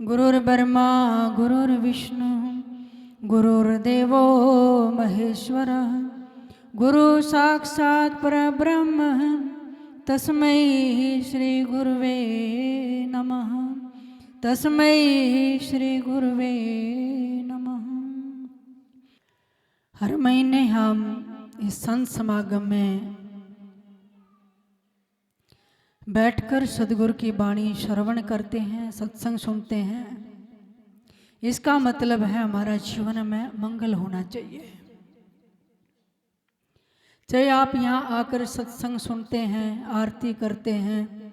गुरुर्ब्रह्मा गुरुर्विष्णु गुरुर्देवो महेश्वरः गुरु साक्षात् परब्रह्म तस्मै श्री गुरुवे नमः। तस्मै श्री गुरुवे नमः। हर महीने हम इस संत समागम में बैठकर सदगुरु की वाणी श्रवण करते हैं, सत्संग सुनते हैं। इसका मतलब है हमारा जीवन में मंगल होना चाहिए। चाहे आप यहाँ आकर सत्संग सुनते हैं, आरती करते हैं,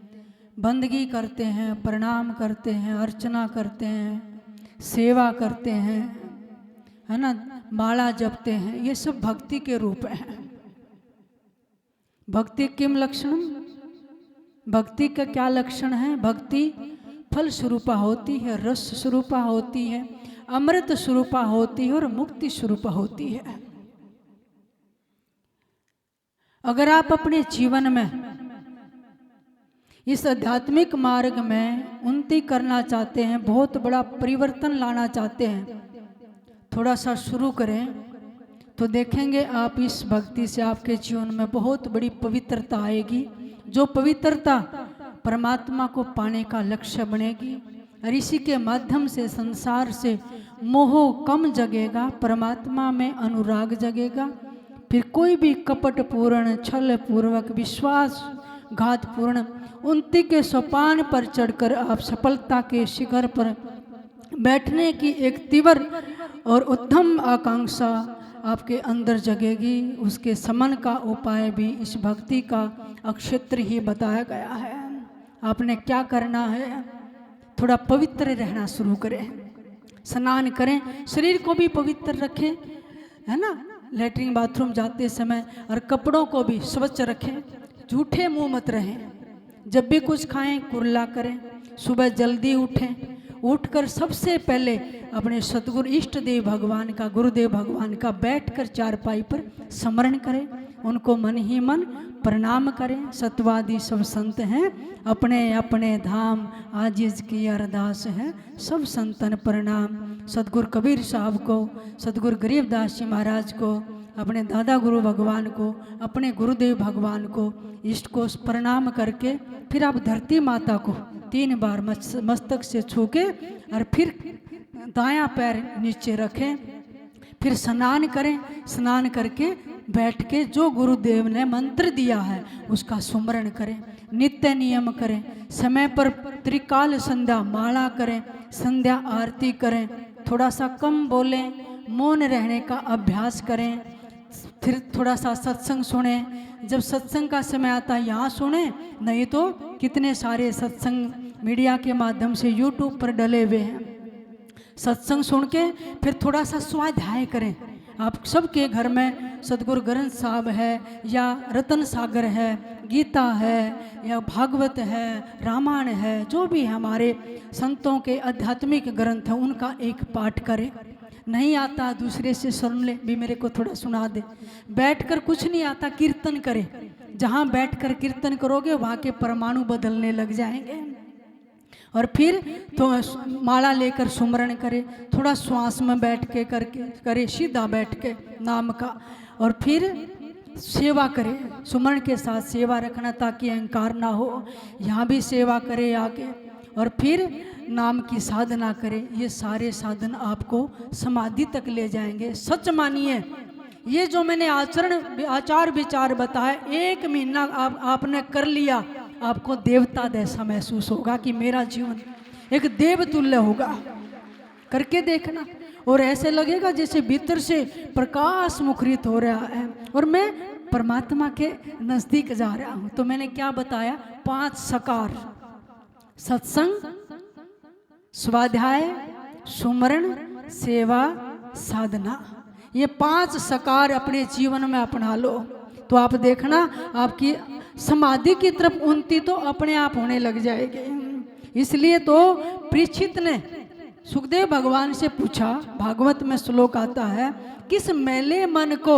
बंदगी करते हैं, प्रणाम करते हैं, अर्चना करते हैं, सेवा करते हैं, है ना, माला जपते हैं, ये सब भक्ति के रूप हैं। भक्ति किम लक्षणम, भक्ति का क्या लक्षण है? भक्ति फल स्वरूपा होती है, रस स्वरूपा होती है, अमृत स्वरूपा होती है और मुक्ति स्वरूपा होती है। अगर आप अपने जीवन में इस आध्यात्मिक मार्ग में उन्नति करना चाहते हैं, बहुत बड़ा परिवर्तन लाना चाहते हैं, थोड़ा सा शुरू करें तो देखेंगे आप इस भक्ति से आपके जीवन में बहुत बड़ी पवित्रता आएगी। जो पवित्रता परमात्मा को पाने का लक्ष्य बनेगी और इसी के माध्यम से संसार से मोह कम जगेगा, परमात्मा में अनुराग जगेगा। फिर कोई भी कपट पूर्ण, छल पूर्वक, विश्वासघात पूर्ण उन्नति के सोपान पर चढ़कर आप सफलता के शिखर पर बैठने की एक तीव्र और उत्तम आकांक्षा आपके अंदर जगेगी। उसके समन का उपाय भी इस भक्ति का अक्षेत्र ही बताया गया है। आपने क्या करना है? थोड़ा पवित्र रहना शुरू करें, स्नान करें, शरीर को भी पवित्र रखें, है ना, लैट्रिन बाथरूम जाते समय, और कपड़ों को भी स्वच्छ रखें, झूठे मुंह मत रहें। जब भी कुछ खाएं कुरला करें, सुबह जल्दी उठें, उठकर सबसे पहले अपने सतगुरु इष्ट देव भगवान का, गुरुदेव भगवान का बैठकर चारपाई पर स्मरण करें, उनको मन ही मन प्रणाम करें। सतवादी सब संत हैं, अपने अपने धाम आजिज की अरदास है, सब संतन प्रणाम। सतगुरु कबीर साहब को, सतगुरु गरीबदास जी महाराज को, अपने दादा गुरु भगवान को, अपने गुरुदेव भगवान को, इष्ट को प्रणाम करके फिर आप धरती माता को 3 बार मस्तक से छू के और फिर दायां पैर नीचे रखें, फिर स्नान करें। स्नान करके बैठ के जो गुरुदेव ने मंत्र दिया है उसका सुमरण करें, नित्य नियम करें, समय पर त्रिकाल संध्या माला करें, संध्या आरती करें, थोड़ा सा कम बोलें, मौन रहने का अभ्यास करें, फिर थोड़ा सा सत्संग सुने। जब सत्संग का समय आता है यहाँ सुने, नहीं तो कितने सारे सत्संग मीडिया के माध्यम से यूट्यूब पर डले हुए हैं। सत्संग सुन के फिर थोड़ा सा स्वाध्याय करें। आप सबके घर में सतगुरु ग्रंथ साहब है, या रतन सागर है, गीता है, या भागवत है, रामायण है, जो भी हमारे संतों के आध्यात्मिक ग्रंथ हैं उनका एक पाठ करें। नहीं आता दूसरे से सुन ले, भी मेरे को थोड़ा सुना दे। बैठकर कुछ नहीं आता, कीर्तन करें। जहाँ बैठकर कीर्तन करोगे वहाँ के परमाणु बदलने लग जाएंगे। और फिर तो माला लेकर सुमरण करें, थोड़ा श्वास में बैठ के करके करे, सीधा बैठ के नाम का, और फिर सेवा करें। सुमरण के साथ सेवा रखना ताकि अहंकार ना हो। यहाँ भी सेवा करें आगे, और फिर नाम की साधना करें। ये सारे साधन आपको समाधि तक ले जाएंगे। सच मानिए, ये जो मैंने आचार विचार बताया, 1 महीना आपने कर लिया, आपको देवता जैसा महसूस होगा कि मेरा जीवन एक देवतुल्य होगा। करके देखना, और ऐसे लगेगा जैसे भीतर से प्रकाश मुखरित हो रहा है और मैं परमात्मा के नजदीक जा रहा हूं। तो मैंने क्या बताया? 5 सकार: सत्संग, स्वाध्याय, सुमरण, सेवा, साधना। ये 5 सकार अपने जीवन में अपना लो, तो आप देखना आपकी समाधि की तरफ उन्नति तो अपने आप होने लग जाएगी। इसलिए तो परीक्षित ने सुखदेव भगवान से पूछा, भागवत में श्लोक आता है, किस मैले मन को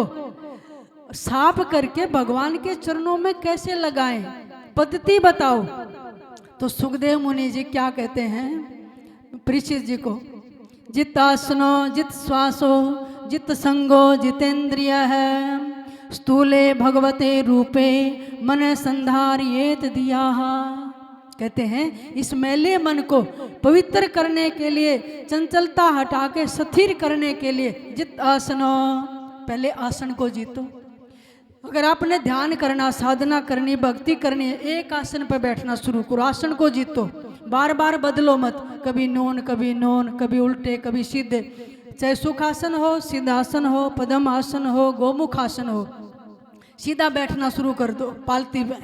साफ करके भगवान के चरणों में कैसे लगाएं, पद्धति बताओ। तो सुखदेव मुनि जी क्या कहते हैं? परीक्षित जी को। जित आसनो जित श्वासो जित संगो जितेंद्रिय है, स्थूले भगवते रूपे मन संधारियेत दिया। कहते हैं इस मैले मन को पवित्र करने के लिए, चंचलता हटा के स्थिर करने के लिए जित आसनो, पहले आसन को जीतो। अगर आपने ध्यान करना, साधना करनी, भक्ति करनी है, एक आसन पर बैठना शुरू करो, आसन को जीतो, बार बार बदलो मत, कभी नोन कभी नोन, कभी उल्टे कभी सीधे, चाहे सुखासन हो, सिद्धासन हो, पद्म आसन हो, गोमुख आसन हो, सीधा बैठना शुरू कर दो पालती में।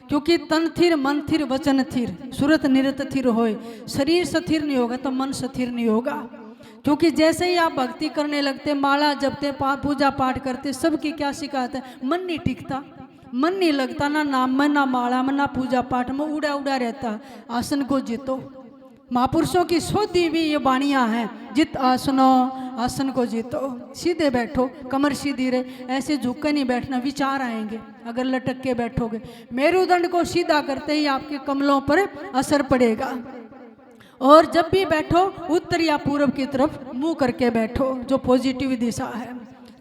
क्योंकि तन थिर मन थिर वचन थिर सुरत निरत थिर होए, शरीर स्थिर नहीं होगा तो मन स्थिर नहीं होगा। क्योंकि जैसे ही आप भक्ति करने लगते, माला जपते, पूजा पाठ करते, सबकी क्या शिकायत है, मन नहीं टिकता, मन नहीं लगता, ना नाम में, ना माला में, ना पूजा पाठ में, उड़ा उड़ा रहता। आसन को जीतो। महापुरुषों की शोधी भी ये वाणियाँ हैं, जित आसनो, आसन को जीतो। सीधे बैठो, कमर सीधी रहे, ऐसे झुक कर नहीं बैठना, विचार आएंगे अगर लटक के बैठोगे। मेरुदंड को सीधा करते ही आपके कमलों पर असर पड़ेगा। और जब भी बैठो उत्तर या पूर्व की तरफ मुंह करके बैठो, जो पॉजिटिव दिशा है।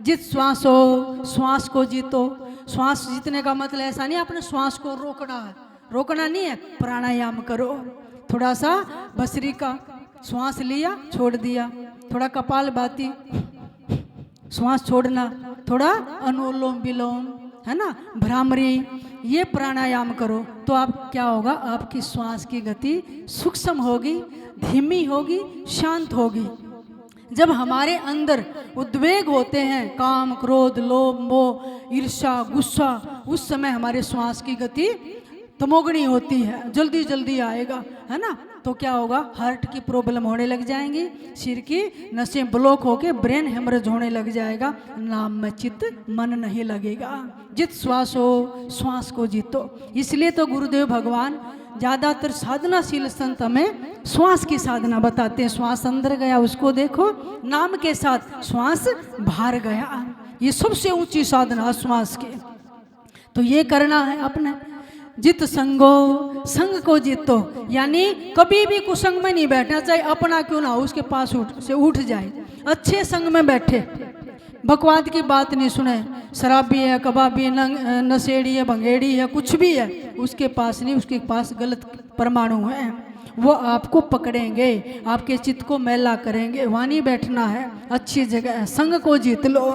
जित श्वास हो, श्वास को जीतो। श्वास जीतने का मतलब ऐसा नहीं अपने श्वास को रोकना है, रोकना नहीं है, प्राणायाम करो। थोड़ा सा भस्त्री का श्वास लिया, छोड़ दिया, थोड़ा कपाल भाती, श्वास छोड़ना, थोड़ा अनुलोम विलोम, है ना, भ्रामरी, ये प्राणायाम करो तो आप क्या होगा, आपकी श्वास की गति सूक्ष्म होगी, धीमी होगी, शांत होगी। जब हमारे अंदर उद्वेग होते हैं, काम, क्रोध, लोभ, मोह, ईर्ष्या, गुस्सा, उस समय हमारे श्वास की गति तमोगुणी होती है, जल्दी जल्दी आएगा, है ना। तो क्या होगा, हार्ट की प्रॉब्लम होने लग जाएंगी, सिर की नसें ब्लॉक होके ब्रेन हेमरेज होने लग जाएगा, नाम में चित्त मन नहीं लगेगा। जित श्वास हो, श्वास को जीतो। इसलिए तो गुरुदेव भगवान ज़्यादातर साधनाशील संत हमें श्वास की साधना बताते हैं। श्वास अंदर गया उसको देखो, नाम के साथ श्वास बाहर गया, ये सबसे ऊंची साधना श्वास की। तो ये करना है अपने। जित संगो, संग को जीतो, यानी कभी भी कुसंग में नहीं बैठना, चाहे अपना क्यों ना हो, उसके पास उठ जाए, अच्छे संग में बैठे, बकवाद की बात नहीं सुने, शराबी है, कबाबी है, नशेड़ी है, भंगेड़ी है, कुछ भी है, उसके पास नहीं, उसके पास गलत परमाणु है, वो आपको पकड़ेंगे, आपके चित्त को मैला करेंगे, वहाँ नहीं बैठना है, अच्छी जगह है। संग को जीत लो।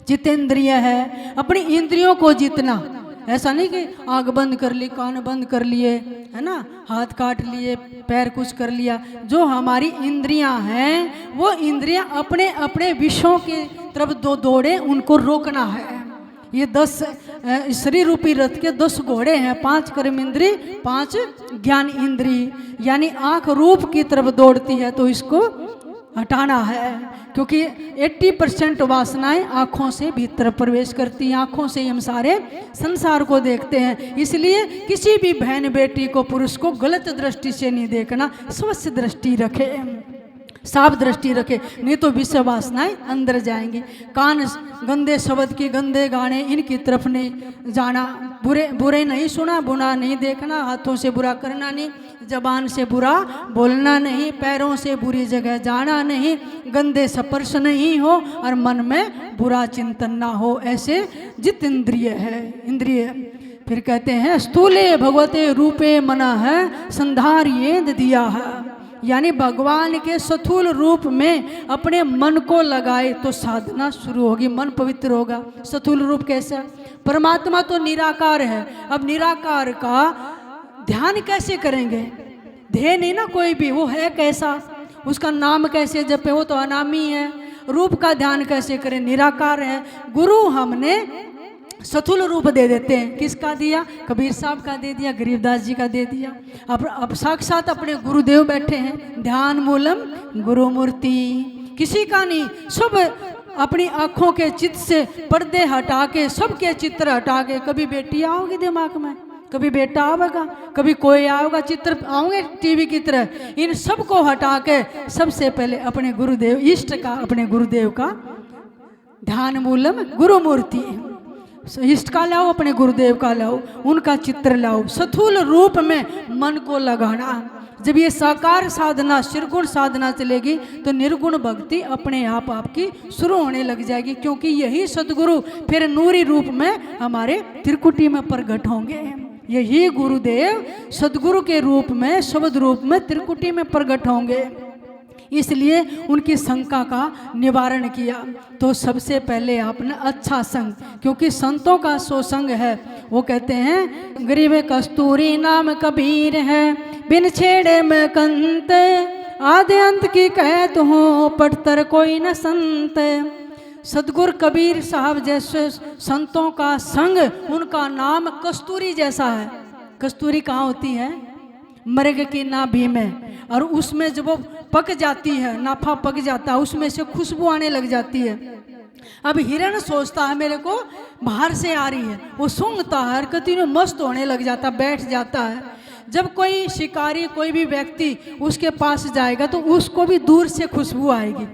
जितेंद्रिय है, अपनी इंद्रियों को जीतना। ऐसा नहीं कि आँख बंद कर ली, कान बंद कर लिए, है ना, हाथ काट लिए, पैर कुछ कर लिया। जो हमारी इंद्रियां हैं वो इंद्रियां अपने अपने विषयों की तरफ दौड़े, उनको रोकना है। ये 10 शरीर रूपी रथ के 10 घोड़े हैं, 5 कर्म इंद्री, 5 ज्ञान इंद्री, यानी आँख रूप की तरफ दौड़ती है तो इसको हटाना है। क्योंकि 80% वासनाएं आँखों से भीतर प्रवेश करती हैं, आँखों से हम सारे संसार को देखते हैं। इसलिए किसी भी बहन बेटी को, पुरुष को गलत दृष्टि से नहीं देखना, स्वच्छ दृष्टि रखे, साफ दृष्टि रखे, नहीं तो विषय वासनाएं अंदर जाएंगी। कान गंदे शब्द की, गंदे गाने, इनकी तरफ नहीं जाना, बुरे नहीं सुना, बुरा नहीं देखना, हाथों से बुरा करना नहीं, जबान से बुरा बोलना नहीं, पैरों से बुरी जगह जाना नहीं, गंदे स्पर्श नहीं हो और मन में बुरा चिंतन ना हो। ऐसे जित इंद्रिय है, इंद्रिय। फिर कहते हैं स्थूले भगवते रूपे मना है संधारियेद दिया है, यानी भगवान के स्थूल रूप में अपने मन को लगाए तो साधना शुरू होगी, मन पवित्र होगा। स्थूल रूप कैसा? परमात्मा तो निराकार है, अब निराकार का ध्यान कैसे करेंगे? ध्येय नहीं ना कोई भी, वो है कैसा, उसका नाम कैसे जपे, वो तो अनामी है। रूप का ध्यान कैसे करें? निराकार है। गुरु हमने स्थूल रूप दे देते हैं, किसका दिया? कबीर साहब का दे दिया, गरीबदास जी का दे दिया। अब साक्षात अपने गुरुदेव बैठे हैं, ध्यान मूलम गुरु मूर्ति, किसी का नहीं, सब अपनी आँखों के चित्त से पर्दे हटा के, सबके चित्र हटा के, कभी बेटी आओगी दिमाग में, कभी बेटा आवेगा, कभी कोई आएगा, चित्र आओगे टीवी की तरह, इन सब को हटा के सबसे पहले अपने गुरुदेव इष्ट का, अपने गुरुदेव का ध्यान मूलम गुरु मूर्ति, इष्ट का लाओ, अपने गुरुदेव का लाओ, उनका चित्र लाओ, स्थूल रूप में मन को लगाना। जब ये साकार साधना निर्गुण साधना चलेगी तो निर्गुण भक्ति अपने आप आपकी शुरू होने लग जाएगी, क्योंकि यही सदगुरु फिर नूरी रूप में हमारे त्रिकुटी में प्रकट होंगे। यही गुरुदेव सदगुरु के रूप में शब्द रूप में त्रिकुटी में प्रकट होंगे, इसलिए उनकी शंका का निवारण किया। तो सबसे पहले आपने अच्छा संग, क्योंकि संतों का सो संग है। वो कहते हैं गरीब कस्तूरी नाम कबीर है, बिन छेड़े में कंत, आदि अंत की कहत हो पटतर कोई न संत। सदगुरु कबीर साहब जैसे संतों का संग, उनका नाम कस्तूरी जैसा है। कस्तूरी कहाँ होती है? मृग की नाभि में, और उसमें जब वो पक जाती है, नाफा पक जाता है, उसमें से खुशबू आने लग जाती है। अब हिरण सोचता है मेरे को बाहर से आ रही है, वो सूंघता है और कंटिन्यू मस्त होने लग जाता, बैठ जाता है। जब कोई शिकारी कोई भी व्यक्ति उसके पास जाएगा तो उसको भी दूर से खुशबू आएगी।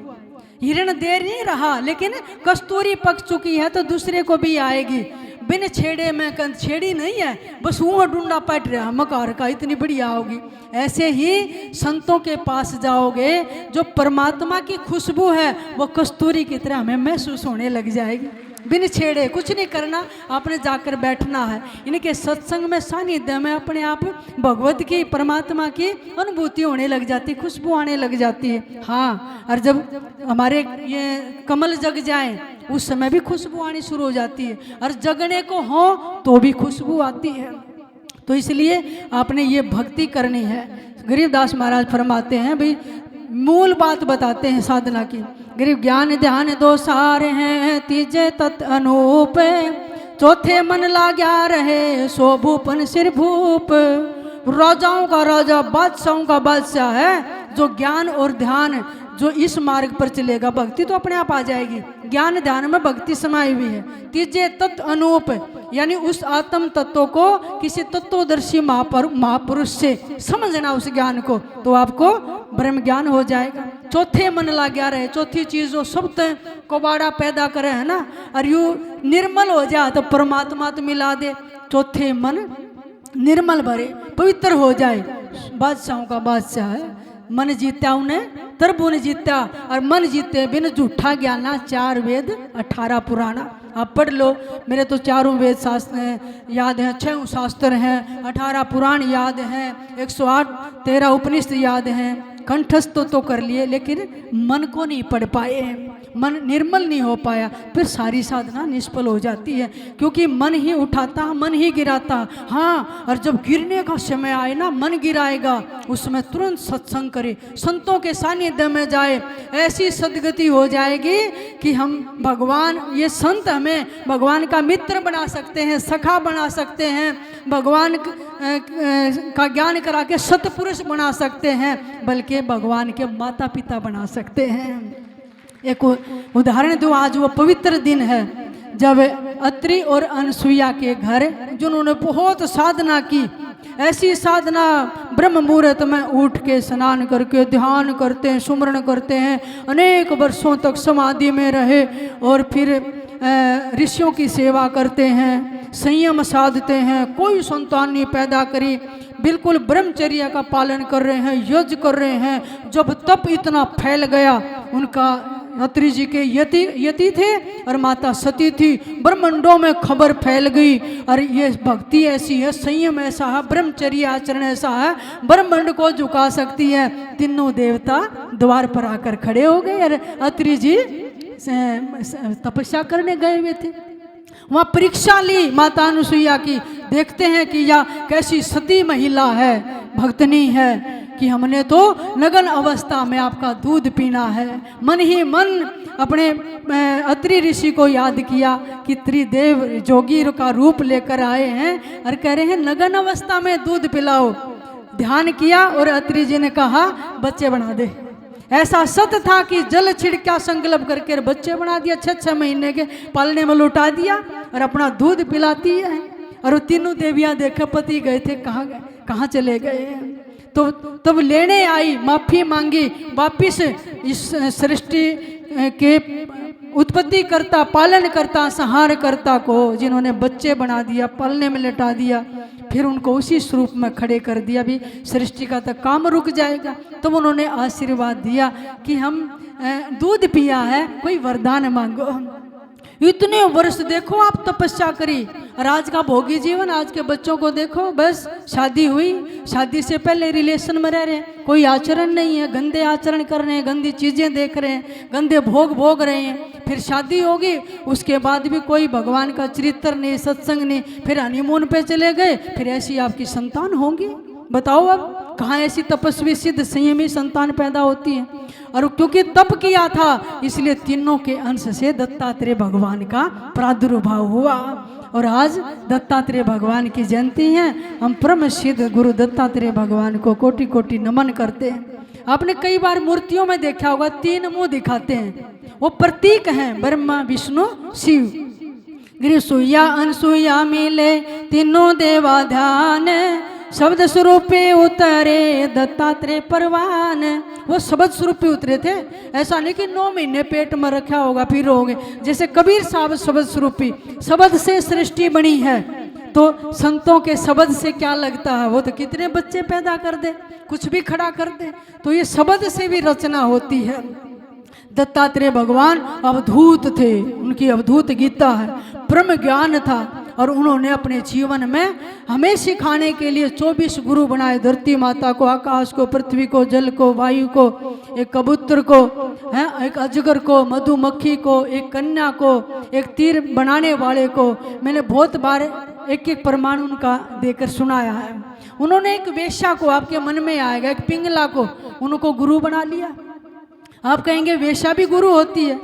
हिरण देर नहीं रहा, लेकिन कस्तूरी पक चुकी है तो दूसरे को भी आएगी। बिन छेड़े में कंद, छेड़ी नहीं है, बस ऊँट डूंडा पट रहा मकार का, इतनी बढ़िया होगी। ऐसे ही संतों के पास जाओगे, जो परमात्मा की खुशबू है वो कस्तूरी की तरह हमें महसूस होने लग जाएगी। बिन छेड़े कुछ नहीं करना, आपने जाकर बैठना है। इनके सत्संग में सानिध्य में अपने आप भगवत की परमात्मा की अनुभूति होने लग जाती, खुशबू आने लग जाती है। हाँ, और जब हमारे ये कमल जग जाए उस समय भी खुशबू आनी शुरू हो जाती है, और जगने को हो तो भी खुशबू आती है। तो इसलिए आपने ये भक्ति करनी है। गरीबदास महाराज फरमाते हैं, भाई मूल बात बताते हैं साधना की। गरीब ज्ञान ध्यान दो सार हैं, तीजे तत् अनूप, चौथे मन लाग्या रहे सो भूपन सिर भूप। राजाओं का राजा बादशाहों का बादशाह है, जो ज्ञान और ध्यान जो इस मार्ग पर चलेगा, भक्ति तो अपने आप आ जाएगी। ज्ञान ध्यान में भक्ति समाई हुई है। तीजे तत्व अनूप, यानी उस आत्म तत्व को किसी तत्वदर्शी महापुरुष से समझना उस ज्ञान को, तो आपको ब्रह्म ज्ञान हो जाएगा। चौथे मन लाग्या रहे, चौथी चीज जो शब्द कबाड़ा पैदा करे है ना, और यू निर्मल हो जाए तो परमात्मा तो मिला दे। चौथे मन निर्मल भरे पवित्र हो जाए। बादशाहों का बादशाह है, मन जीत्या उन्हें तरबुन जीत्या, और मन जीते बिन झूठा ज्ञाना, 4 वेद 18 पुराना। आप पढ़ लो, मेरे तो 4 वेद शास्त्र याद हैं, 6 शास्त्र हैं, 18 पुराण याद हैं, 108 13 उपनिषद याद हैं। कंठस्थ तो कर लिए, लेकिन मन को नहीं पढ़ पाए, मन निर्मल नहीं हो पाया, फिर सारी साधना निष्फल हो जाती है। क्योंकि मन ही उठाता, मन ही गिराता। हाँ, और जब गिरने का समय आए ना, मन गिराएगा, उसमें तुरंत सत्संग करे, संतों के सानिध्य में जाए, ऐसी सदगति हो जाएगी कि हम भगवान, ये संत हमें भगवान का मित्र बना सकते हैं, सखा बना सकते हैं, भगवान का ज्ञान करा के सतपुरुष बना सकते हैं, बल्कि भगवान के माता पिता बना सकते हैं। एक उदाहरण दो, आज वो पवित्र दिन है जब अत्रि और अनसुईया के घर जिन्होंने बहुत साधना की, ऐसी साधना ब्रह्म मुहूर्त में उठ के स्नान करके ध्यान करते हैं, सुमरण करते हैं, अनेक वर्षों तक समाधि में रहे, और फिर ऋषियों की सेवा करते हैं, संयम साधते हैं, कोई संतान नहीं पैदा करी, बिल्कुल ब्रह्मचर्य का पालन कर रहे हैं, यज्ञ कर रहे हैं। जब तप इतना फैल गया, उनका अत्रि जी के यति थे और माता सती थी, ब्रह्मांडों में खबर फैल गई, और ये भक्ति ऐसी है, संयम ऐसा है, ब्रह्मचर्य आचरण ऐसा है, ब्रह्मांड को झुका सकती है। तीनों देवता द्वार पर आकर खड़े हो गए, और अत्रि जी तपस्या करने गए हुए थे। वहाँ परीक्षा ली माता अनुसुईया की, देखते हैं कि यह कैसी सती महिला है, भक्तनी है, कि हमने तो नगन अवस्था में आपका दूध पीना है। मन ही मन अपने अत्रि ऋषि को याद किया कि त्रिदेव जोगी का रूप लेकर आए हैं और कह रहे हैं नगन अवस्था में दूध पिलाओ। ध्यान किया और अत्रि जी ने कहा बच्चे बना दे। ऐसा सत्य था कि जल छिड़का संकल्प करके बच्चे बना दिया, 6-6 महीने के पालने में लौटा दिया और अपना दूध पिलाती है। और वो तीनों देवियां देखे पति गए थे, कहाँ चले गए। तो तब लेने आई, माफी मांगी, वापिस इस सृष्टि के उत्पत्ति करता, पालन करता, संहार करता को जिन्होंने बच्चे बना दिया, पालने में लटा दिया, फिर उनको उसी स्वरूप में खड़े कर दिया, भी सृष्टि का तो काम रुक जाएगा। तब उन्होंने आशीर्वाद दिया कि हम दूध पिया है, कोई वरदान मांगो। इतने वर्ष देखो आप तपस्या करी, और आज का भोगी जीवन, आज के बच्चों को देखो, बस शादी हुई, शादी से पहले रिलेशन में रह रहे हैं, कोई आचरण नहीं है, गंदे आचरण कर रहे हैं, गंदी चीज़ें देख रहे हैं, गंदे भोग भोग रहे हैं। फिर शादी होगी, उसके बाद भी कोई भगवान का चरित्र नहीं, सत्संग नहीं, फिर हनीमून पे चले गए, फिर ऐसी आपकी संतान होंगी। बताओ अब कहाँ ऐसी तपस्वी सिद्ध संयमी संतान पैदा होती है। और क्योंकि तप किया था, इसलिए तीनों के अंश से दत्तात्रेय भगवान का प्रादुर्भाव हुआ। और आज दत्तात्रेय भगवान की जयंती है, हम परम सिद्ध गुरु दत्तात्रेय भगवान को कोटि कोटि नमन करते हैं। आपने कई बार मूर्तियों में देखा होगा, 3 मुंह दिखाते हैं, वो प्रतीक हैं ब्रह्मा विष्णु शिव। गिरिसूया अनसूया मिले तीनों देवा ध्यान, शब्द स्वरूपे उतरे दत्तात्रेय परवान। वो शब्द स्वरूपे उतरे थे, ऐसा नहीं कि 9 महीने पेट में रखा होगा फिर होंगे। जैसे कबीर साहब शब्द स्वरूपी, शब्द से सृष्टि बनी है, तो संतों के शब्द से क्या लगता है, वो तो कितने बच्चे पैदा कर दे, कुछ भी खड़ा कर दे। तो ये शब्द से भी रचना होती है। दत्तात्रेय भगवान अवधूत थे, उनकी अवधूत गीता है, ब्रह्म ज्ञान था। और उन्होंने अपने जीवन में हमें सिखाने के लिए 24 गुरु बनाए, धरती माता को, आकाश को, पृथ्वी को, जल को, वायु को, एक कबूतर को, एक अजगर को, मधुमक्खी को, एक कन्या को, एक तीर बनाने वाले को। मैंने बहुत बार एक एक प्रमाण उनका देकर सुनाया है। उन्होंने एक वेश्या को, आपके मन में आएगा, एक पिंगला को उनको गुरु बना लिया। आप कहेंगे वेश्या भी गुरु होती है।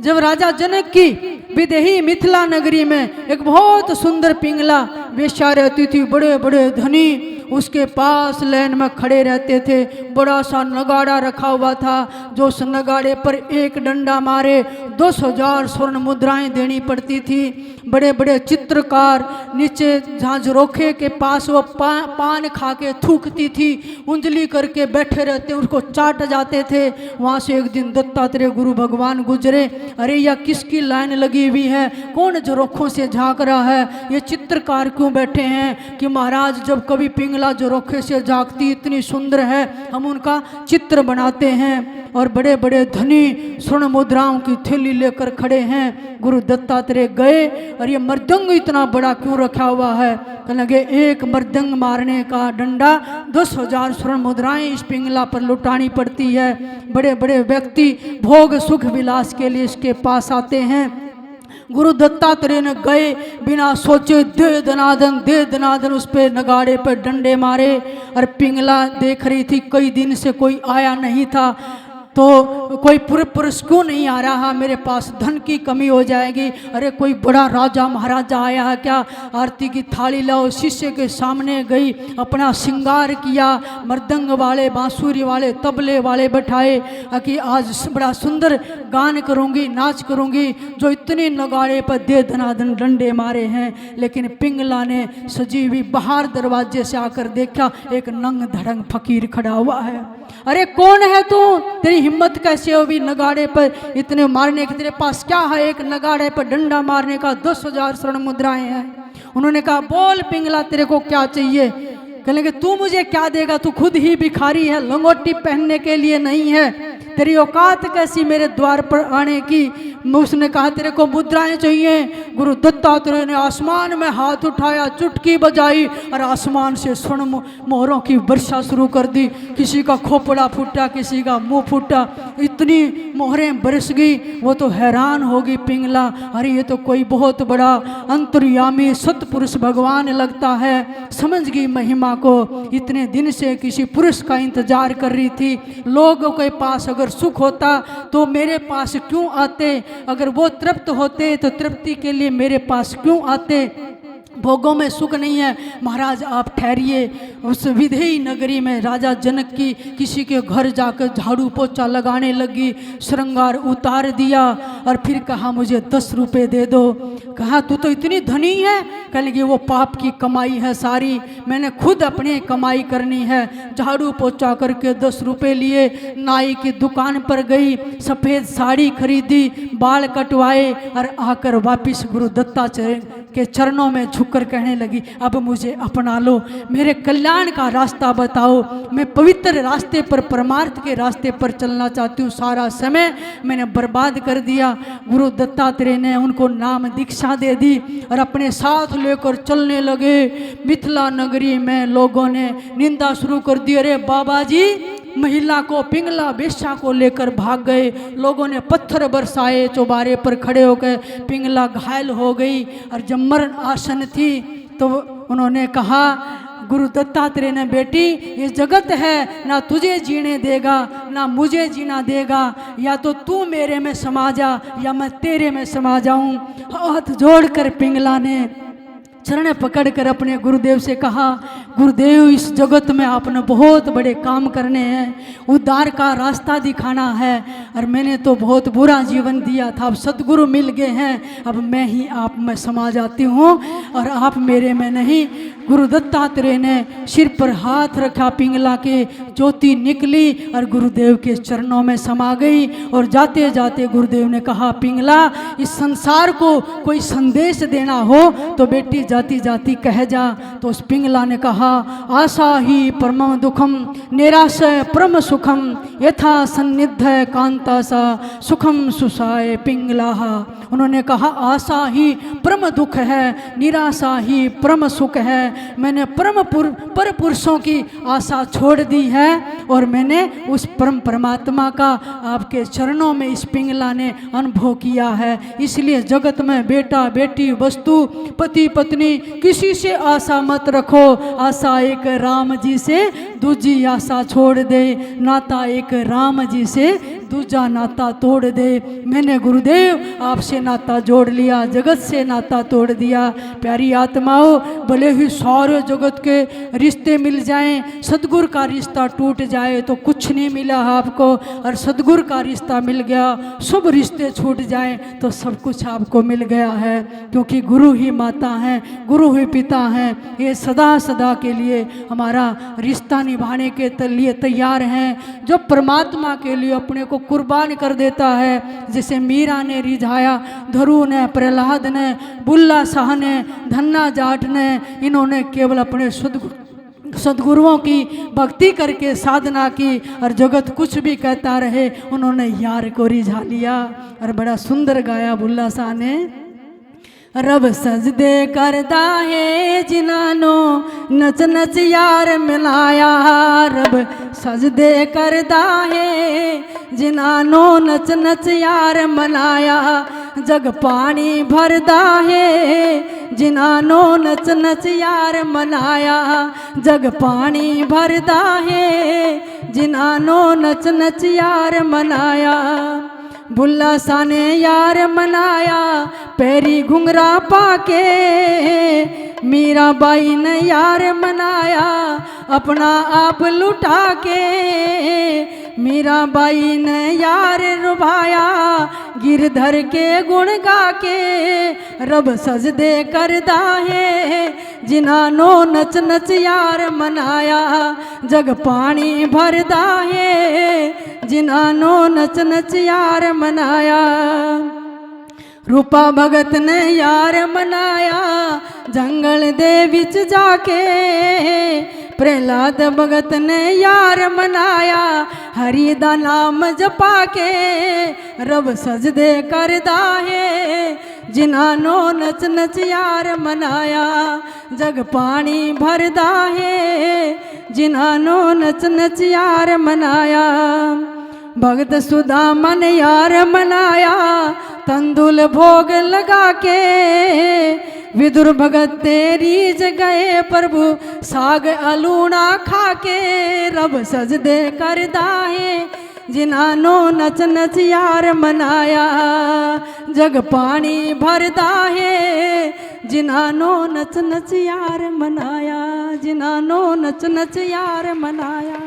जब राजा जनक की विदेही मिथिला नगरी में एक बहुत सुंदर पिंगला वेश्या रहती थी, बड़े बड़े धनी उसके पास लाइन में खड़े रहते थे। बड़ा सा नगाड़ा रखा हुआ था, जो उस नगाड़े पर एक डंडा मारे 10,000 स्वर्ण मुद्राएं देनी पड़ती थी। बड़े बड़े चित्रकार नीचे झांझरोखे के पास वो पान खा के थूकती थी, उंजली करके बैठे रहते, उसको चाट जाते थे। वहाँ से एक दिन दत्तात्रेय गुरु भगवान गुजरे। अरे यह किसकी लाइन लगी हुई है, कौन झरोखों से झांक रहा है, ये चित्रकार क्यों बैठे हैं कि महाराज जब कभी पिंगला झरोखे से झांकती इतनी सुंदर है, हम उनका चित्र बनाते हैं। और बड़े बड़े धनी स्वर्ण मुद्राओं की थैली लेकर खड़े हैं। गुरु दत्तात्रेय गए, और ये मृदंग इतना बड़ा क्यों रखा हुआ है? कहने लगे एक मृदंग मारने का डंडा 10,000 स्वर्ण मुद्राएं इस पिंगला पर लुटानी पड़ती है। बड़े बड़े व्यक्ति भोग सुख विलास के लिए इसके पास आते हैं। गुरु दत्तात्रेय ने गए, बिना सोचे दे दनादन उस पे नगाड़े पे डंडे मारे। और पिंगला देख रही थी कई दिन से कोई आया नहीं था, तो कोई पुरुष क्यों नहीं आ रहा, मेरे पास धन की कमी हो जाएगी। अरे कोई बड़ा राजा महाराजा आया है क्या? आरती की थाली लाओ। शिष्य के सामने गई, अपना श्रृंगार किया, मृदंग वाले, बांसुरी वाले, तबले वाले बैठाए कि आज बड़ा सुंदर गान करूंगी, नाच करूंगी, जो इतने नगाड़े पर दे धनाधन डंडे मारे हैं। लेकिन पिंगला ने सजी हुई बाहर दरवाजे से आकर देखा, एक नंग धड़ंग फकीर खड़ा हुआ है। अरे कौन है तू? तेरी हिम्मत कैसे होगी नगाड़े पर इतने मारने की? तेरे पास क्या है? एक नगाड़े पर डंडा मारने का 10,000 स्वर्ण मुद्राएं हैं। उन्होंने कहा बोल पिंगला तेरे को क्या चाहिए? कहने लगे तू मुझे क्या देगा, तू खुद ही भिखारी है, लंगोटी पहनने के लिए नहीं है, तेरी औकात कैसी मेरे द्वार पर आने की? उसने कहा तेरे को मुद्राएं चाहिए। गुरु दत्तात्रेय ने आसमान में हाथ उठाया, चुटकी बजाई और आसमान से स्वर्ण मोहरों की वर्षा शुरू कर दी। किसी का खोपड़ा फूटा, किसी का मुंह फूटा, इतनी मोहरें बरस गई। वो तो हैरान होगी पिंगला, अरे ये तो कोई बहुत बड़ा अंतर्यामी सतपुरुष भगवान लगता है। समझ गई महिमा को। इतने दिन से किसी पुरुष का इंतजार कर रही थी। लोगों के पास अगर सुख होता तो मेरे पास क्यों आते? अगर वो तृप्त होते तो तृप्ति के लिए मेरे पास क्यों आते? भोगों में सुख नहीं है। महाराज आप ठहरिए। उस विदेही नगरी में राजा जनक की किसी के घर जाकर झाड़ू पोछा लगाने लगी, श्रृंगार उतार दिया और फिर कहा मुझे 10 रुपये दे दो। कहा तू तो इतनी धनी है? कहने लगी वो पाप की कमाई है सारी, मैंने खुद अपनी कमाई करनी है। झाड़ू पोछा करके 10 रुपये लिए, नाई की दुकान पर गई, सफ़ेद साड़ी खरीदी, बाल कटवाए और आकर वापिस गुरु दत्तात्रेय के चरणों में झुककर कहने लगी, अब मुझे अपना लो, मेरे कल्याण का रास्ता बताओ, मैं पवित्र रास्ते पर, परमार्थ के रास्ते पर चलना चाहती हूँ। सारा समय मैंने बर्बाद कर दिया। गुरु दत्तात्रेय ने उनको नाम दीक्षा दे दी और अपने साथ लेकर चलने लगे। मिथिला नगरी में लोगों ने निंदा शुरू कर दी, अरे बाबा जी महिला को, पिंगला वेश्या को लेकर भाग गए। लोगों ने पत्थर बरसाए, चौबारे पर खड़े होकर पिंगला घायल हो गई और जब मरण आसन थी तो उन्होंने कहा, गुरु दत्तात्रेय ने, बेटी ये जगत है, ना तुझे जीने देगा ना मुझे जीना देगा, या तो तू मेरे में समा जा या मैं तेरे में समा जाऊं। हाथ जोड़कर पिंगला ने चरण पकड़कर अपने गुरुदेव से कहा, गुरुदेव इस जगत में आपने बहुत बड़े काम करने हैं, उद्धार का रास्ता दिखाना है और मैंने तो बहुत बुरा जीवन दिया था, अब सदगुरु मिल गए हैं, अब मैं ही आप में समा जाती हूँ और आप मेरे में नहीं। गुरु दत्तात्रेय ने सिर पर हाथ रखा, पिंगला के ज्योति निकली और गुरुदेव के चरणों में समा गई। और जाते जाते गुरुदेव ने कहा, पिंगला इस संसार को कोई संदेश देना हो तो बेटी जाती जाती कह जा। तो उस पिंगला ने कहा, आशा ही परम दुखम निराश परम सुखम यथा सन्निध कांता सा सुखम सुसाय पिंगला। उन्होंने कहा, आशा ही परम दुख है, निराशा ही परम सुख है। मैंने पर पुरुषों की आशा छोड़ दी है और मैंने उस परम परमात्मा का आपके चरणों में इस पिंगला ने अनुभव किया है। इसलिए जगत में बेटा बेटी वस्तु पति पत्नी किसी से आशा मत रखो, आशा एक राम जी से दूजी आशा छोड़ दे, नाता एक राम जी से दूजा नाता तोड़ दे। मैंने गुरुदेव आपसे नाता जोड़ लिया, जगत से नाता तोड़ दिया। प्यारी आत्माओं, भले ही सारे जगत के रिश्ते मिल जाएं, सदगुरु का रिश्ता टूट जाए तो कुछ नहीं मिला आपको, और सदगुरु का रिश्ता मिल गया, सब रिश्ते छूट जाएं तो सब कुछ आपको मिल गया है। क्योंकि गुरु ही माता हैं, गुरु ही पिता हैं, ये सदा सदा के लिए हमारा रिश्ता निभाने के लिए तैयार हैं। जो परमात्मा के लिए अपने को कुर्बान कर देता है, जैसे मीरा ने रिझाया, धरू ने, प्रहलाद ने, बुल्ला शाह ने, धन्ना जाट ने, इन्होंने केवल अपने सदगुरुओं की भक्ति करके साधना की और जगत कुछ भी कहता रहे, उन्होंने यार को रिझा लिया। और बड़ा सुंदर गाया बुल्ला शाह ने, रब सजदे करदा है जिनानो नच नच यार मिलाया, रब सजदे करदा है जिनानो नच नच यार मनाया, जग पानी भरदा है जिनानो नच नच यार मनाया, जग पानी भरदा है जिनानो नच नच यार मनाया। बुल्ला शाह ने यार मनाया पैरी घुंघरा पाके, मीराबाई ने यार मनाया अपना आप लुटा के, मीराबाई ने यार रुभाया गिरधर के गुण गा के, रब सजदे करदा है जिनानो नच नच यार मनाया, जग पानी भरदा है जिनानो नच नच यार मनाया। रूपा भगत ने यार मनाया जंगल दे विच जाके, प्रहलाद भगत ने यार मनाया हरि दा नाम जपा के, रब सजदे करदा है जिनानो नच नच यार मनाया, जग पानी भरदा है जिनानो नच नच यार मनाया। भगत सुदामन यार मनाया तंदुल भोग लगा के, विदुर भगत तेरी जगह प्रभु साग अलूना खा के, रब सजदे करदा है जिनानो नच नच यार मनाया, जग पानी भरदा है जिनानो नच नच यार मनाया, जिनानो नच नच यार मनाया।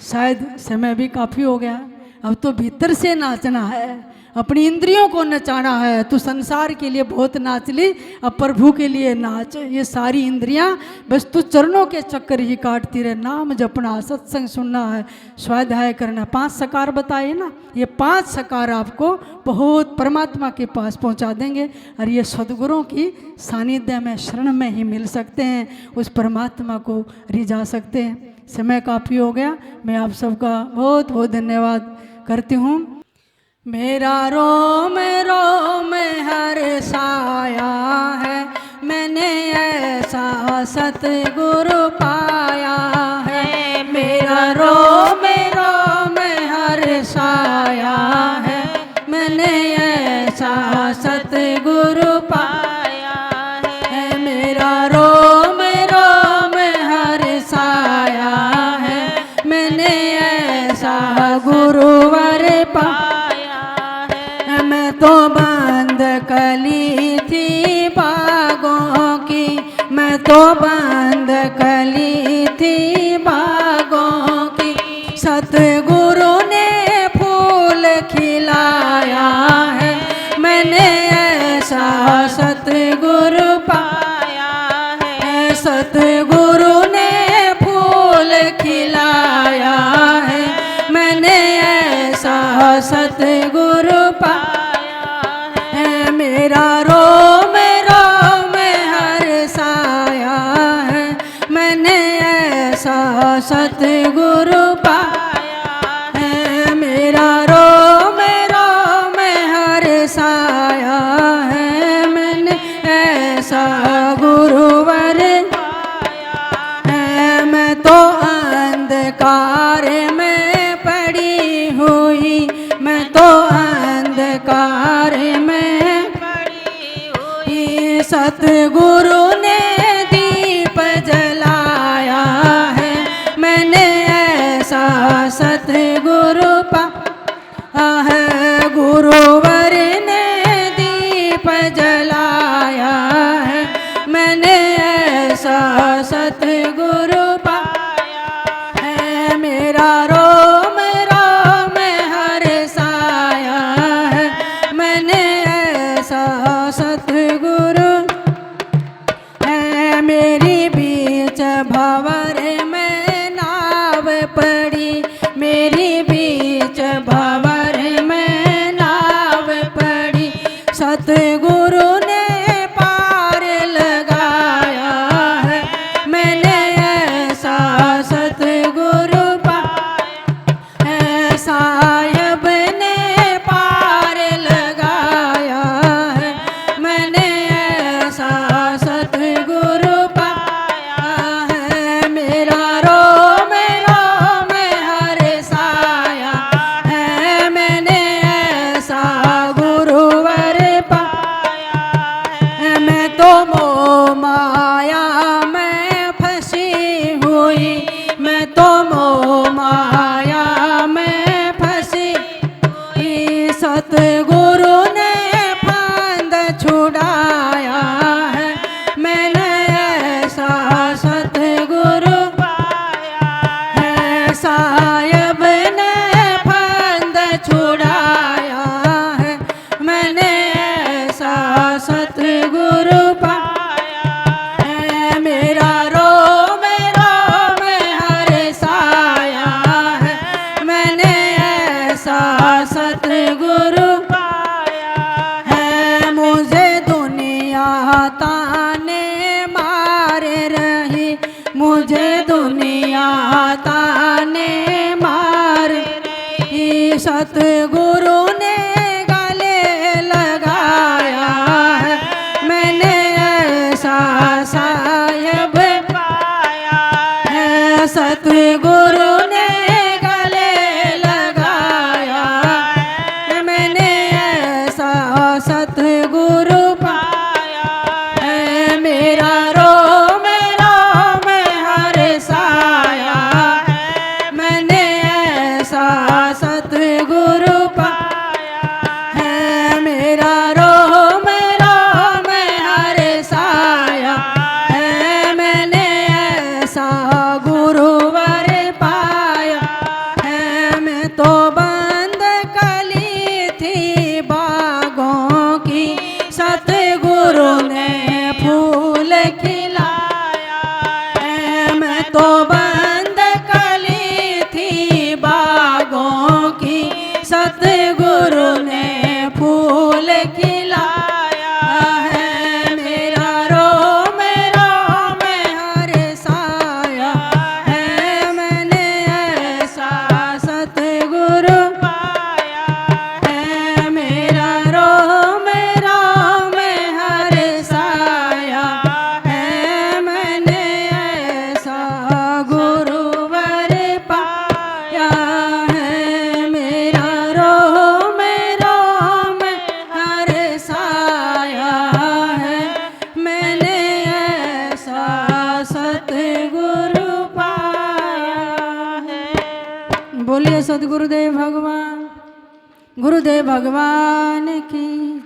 शायद समय भी काफ़ी हो गया, अब तो भीतर से नाचना है, अपनी इंद्रियों को नचाना है। तू संसार के लिए बहुत नाच ली, अब प्रभु के लिए नाच। ये सारी इंद्रियां बस तू चरणों के चक्कर ही काटती रहे। नाम जपना, सत्संग सुनना है, स्वाध्याय करना। 5 सकार बताए ना, ये 5 सकार आपको बहुत परमात्मा के पास पहुंचा देंगे। और ये सद्गुरुओं की सानिध्य में, शरण में ही मिल सकते हैं, उस परमात्मा को रिझा सकते हैं। समय काफ़ी हो गया, मैं आप सबका बहुत बहुत धन्यवाद करती हूँ। मेरा रोम रोम हर साया है, मैंने ऐसा सतगुरु पाया है। मेरा रोम रोम हर साया है, मैंने ऐसा सतगुरु पाया है। मेरा रोम रोम हर साया है, मैंने ऐसा गुरुवर पाया है। मैं तो बंद कली थी बागों की, मैं तो बंद कली थी बागों की, सतगुरु ने फूल खिलाया है। मैंने ऐसा सतगुरु पाया है। सतगुरु ने फूल खिलाया है, मैंने ऐसा सतगुरु पाया है। मेरा रोम रोम हर साया है, मैंने ऐसा सतगुरु पाया है। मेरा रोम रोम हर साया है, मैंने ऐसा गुरुवर पाया है। मैं तो अंधकार में पड़ी हुई, मैं तो अंधकार में पड़ी हुई, सतगुरु ने दीप जलाया है। मैंने ऐसा सतगुरु पाया है। गुरुवर ने दीप जलाया है, मैंने ऐसा सतगुरु पाया है। मेरा रोम रोम हर साया है, मैंने ऐसा सतगुरु है। मेरी बीच भंवर में नाव पड़ी, मेरी बीच भंवर में नाव पड़ी, सतगुरु ने पार लगाया है। मैंने ऐसा सतगुरु पाया है। साहिब ने पार लगाया है, मैंने ऐसा सतगुरु पाया है। मेरा रोम रोम हर साया है, मैंने ऐसा गुरुवर पाया है। मैं तो मोह माया में फंसी हुई, मैं तो मोह माया में फंसी हुई, सतगुरु ने फांद छुड़ाया है। मैंने ऐसा सतगुरु पाया है। साहिब ने फांद छुड़ाया है, मैंने ऐसा सतगुरु पाया है। मेरा रोम रोम हर साया है, मैंने ऐसा सतगुरु पाया है। मुझे दुनिया ताने मार रही, मुझे दुनिया ताने मार रही, सतगुरु ने गले लगाया है। मैंने ऐसा साहिब पाया है। सतगुरु ने गले लगाया है, मैंने ऐसा सतगुरु पाया है। मेरा रोम रोम हर साया है, मैंने ऐसा सतगुरु पाया है। मेरा रोम रोम हर साया है, मैंने ऐसा गुरुवर पाया है। मैं तो बंद कली थी बोलिए सदगुरुदेव भगवान, गुरुदेव भगवान की।